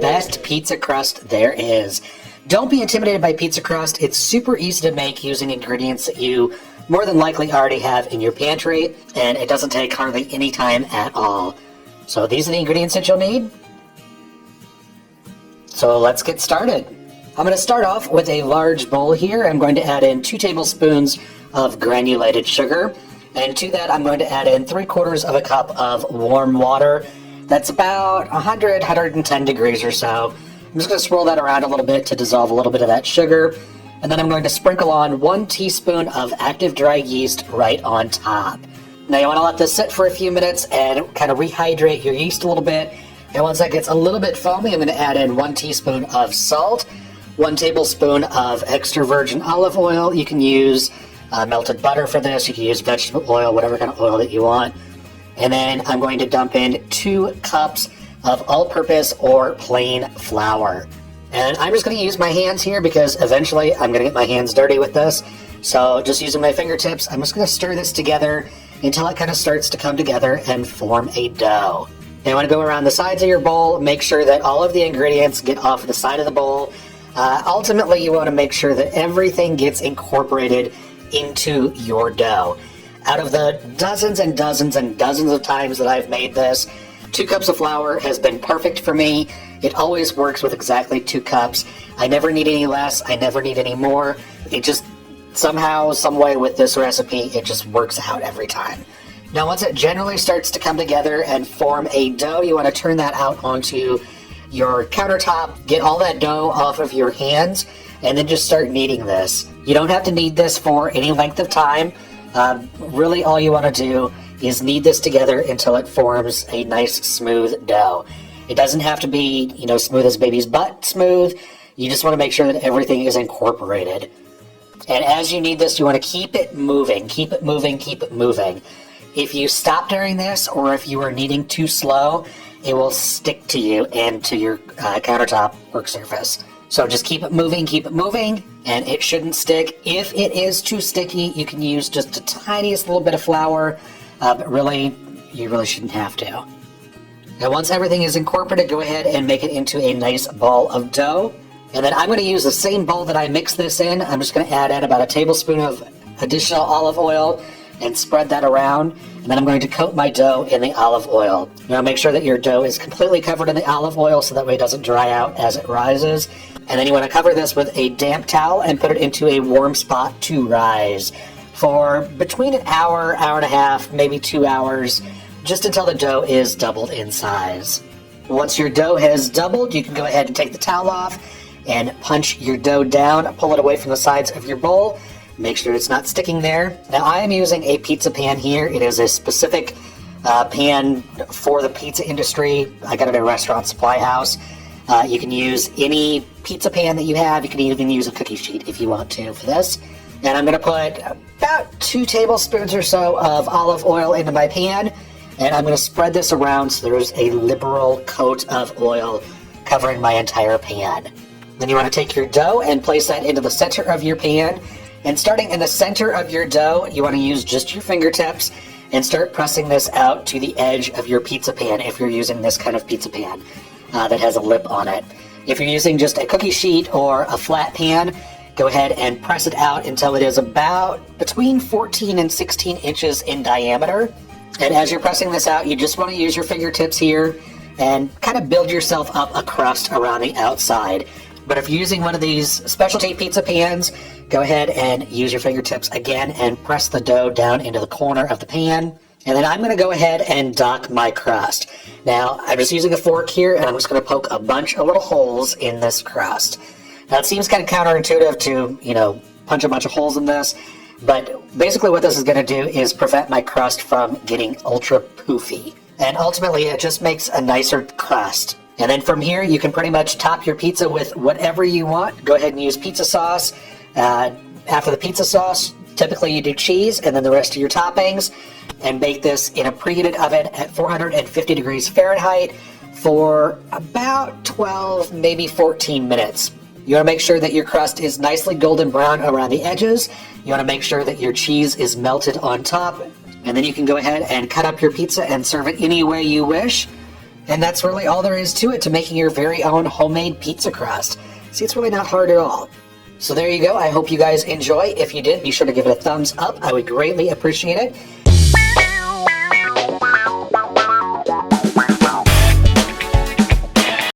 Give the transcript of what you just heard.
Best pizza crust there is. Don't be intimidated by pizza crust. It's super easy to make using ingredients that you more than likely already have in your pantry, and it doesn't take hardly any time at all. So these are the ingredients that you'll need. So let's get started. I'm going to start off with a large bowl here. I'm going to add in 2 tablespoons of granulated sugar, and to that I'm going to add in 3/4 of a cup of warm water. That's about 110 degrees or so. I'm just going to swirl that around a little bit to dissolve a little bit of that sugar, and then I'm going to sprinkle on 1 teaspoon of active dry yeast right on top. Now you want to let this sit for a few minutes and kind of rehydrate your yeast a little bit, and once that gets a little bit foamy, I'm going to add in 1 teaspoon of salt, 1 tablespoon of extra virgin olive oil. You can use melted butter for this, you can use vegetable oil, whatever kind of oil that you want. And then I'm going to dump in 2 cups of all-purpose or plain flour. And I'm just going to use my hands here because eventually I'm going to get my hands dirty with this. So just using my fingertips, I'm just going to stir this together until it kind of starts to come together and form a dough. Now you want to go around the sides of your bowl, make sure that all of the ingredients get off the side of the bowl. Ultimately, you want to make sure that everything gets incorporated into your dough. Out of the dozens and dozens and dozens of times that I've made this, 2 cups of flour has been perfect for me. It always works with exactly 2 cups. I never need any less, I never need any more. It just somehow, some way with this recipe, it just works out every time. Now once it generally starts to come together and form a dough, you want to turn that out onto your countertop, get all that dough off of your hands, and then just start kneading this. You don't have to knead this for any length of time. Really all you want to do is knead this together until it forms a nice smooth dough. It doesn't have to be, smooth as baby's butt smooth. You just want to make sure that everything is incorporated. And as you knead this, you want to keep it moving, keep it moving, keep it moving. If you stop during this, or if you are kneading too slow, it will stick to you and to your countertop work surface. So just keep it moving, and it shouldn't stick. If it is too sticky, you can use just the tiniest little bit of flour, but really, you really shouldn't have to. Now once everything is incorporated, go ahead and make it into a nice ball of dough. And then I'm going to use the same bowl that I mixed this in. I'm just going to add in about a tablespoon of additional olive oil and spread that around. And then I'm going to coat my dough in the olive oil. Now make sure that your dough is completely covered in the olive oil so that way it doesn't dry out as it rises. And then you want to cover this with a damp towel and put it into a warm spot to rise for between an hour, hour and a half, maybe 2 hours, just until the dough is doubled in size. Once your dough has doubled, you can go ahead and take the towel off and punch your dough down, pull it away from the sides of your bowl. Make sure it's not sticking there. Now I am using a pizza pan here. It is a specific pan for the pizza industry. I got it at a restaurant supply house. You can use any pizza pan that you have. You can even use a cookie sheet if you want to for this. And I'm going to put about 2 tablespoons or so of olive oil into my pan. And I'm going to spread this around so there's a liberal coat of oil covering my entire pan. Then you want to take your dough and place that into the center of your pan. And starting in the center of your dough, you want to use just your fingertips and start pressing this out to the edge of your pizza pan if you're using this kind of pizza pan that has a lip on it. If you're using just a cookie sheet or a flat pan, go ahead and press it out until it is about between 14 and 16 inches in diameter. And as you're pressing this out, you just want to use your fingertips here and kind of build yourself up a crust around the outside. But if you're using one of these specialty pizza pans, go ahead and use your fingertips again and press the dough down into the corner of the pan. And then I'm going to go ahead and dock my crust. Now, I'm just using a fork here, and I'm just going to poke a bunch of little holes in this crust. Now, it seems kind of counterintuitive to, punch a bunch of holes in this, but basically what this is going to do is prevent my crust from getting ultra poofy. And ultimately, it just makes a nicer crust. And then from here, you can pretty much top your pizza with whatever you want. Go ahead and use pizza sauce. After the pizza sauce, typically you do cheese and then the rest of your toppings, and bake this in a preheated oven at 450 degrees Fahrenheit for about 12, maybe 14 minutes. You want to make sure that your crust is nicely golden brown around the edges. You want to make sure that your cheese is melted on top. And then you can go ahead and cut up your pizza and serve it any way you wish. And that's really all there is to it, to making your very own homemade pizza crust. See, it's really not hard at all. So there you go. I hope you guys enjoy. If you did, be sure to give it a thumbs up. I would greatly appreciate it.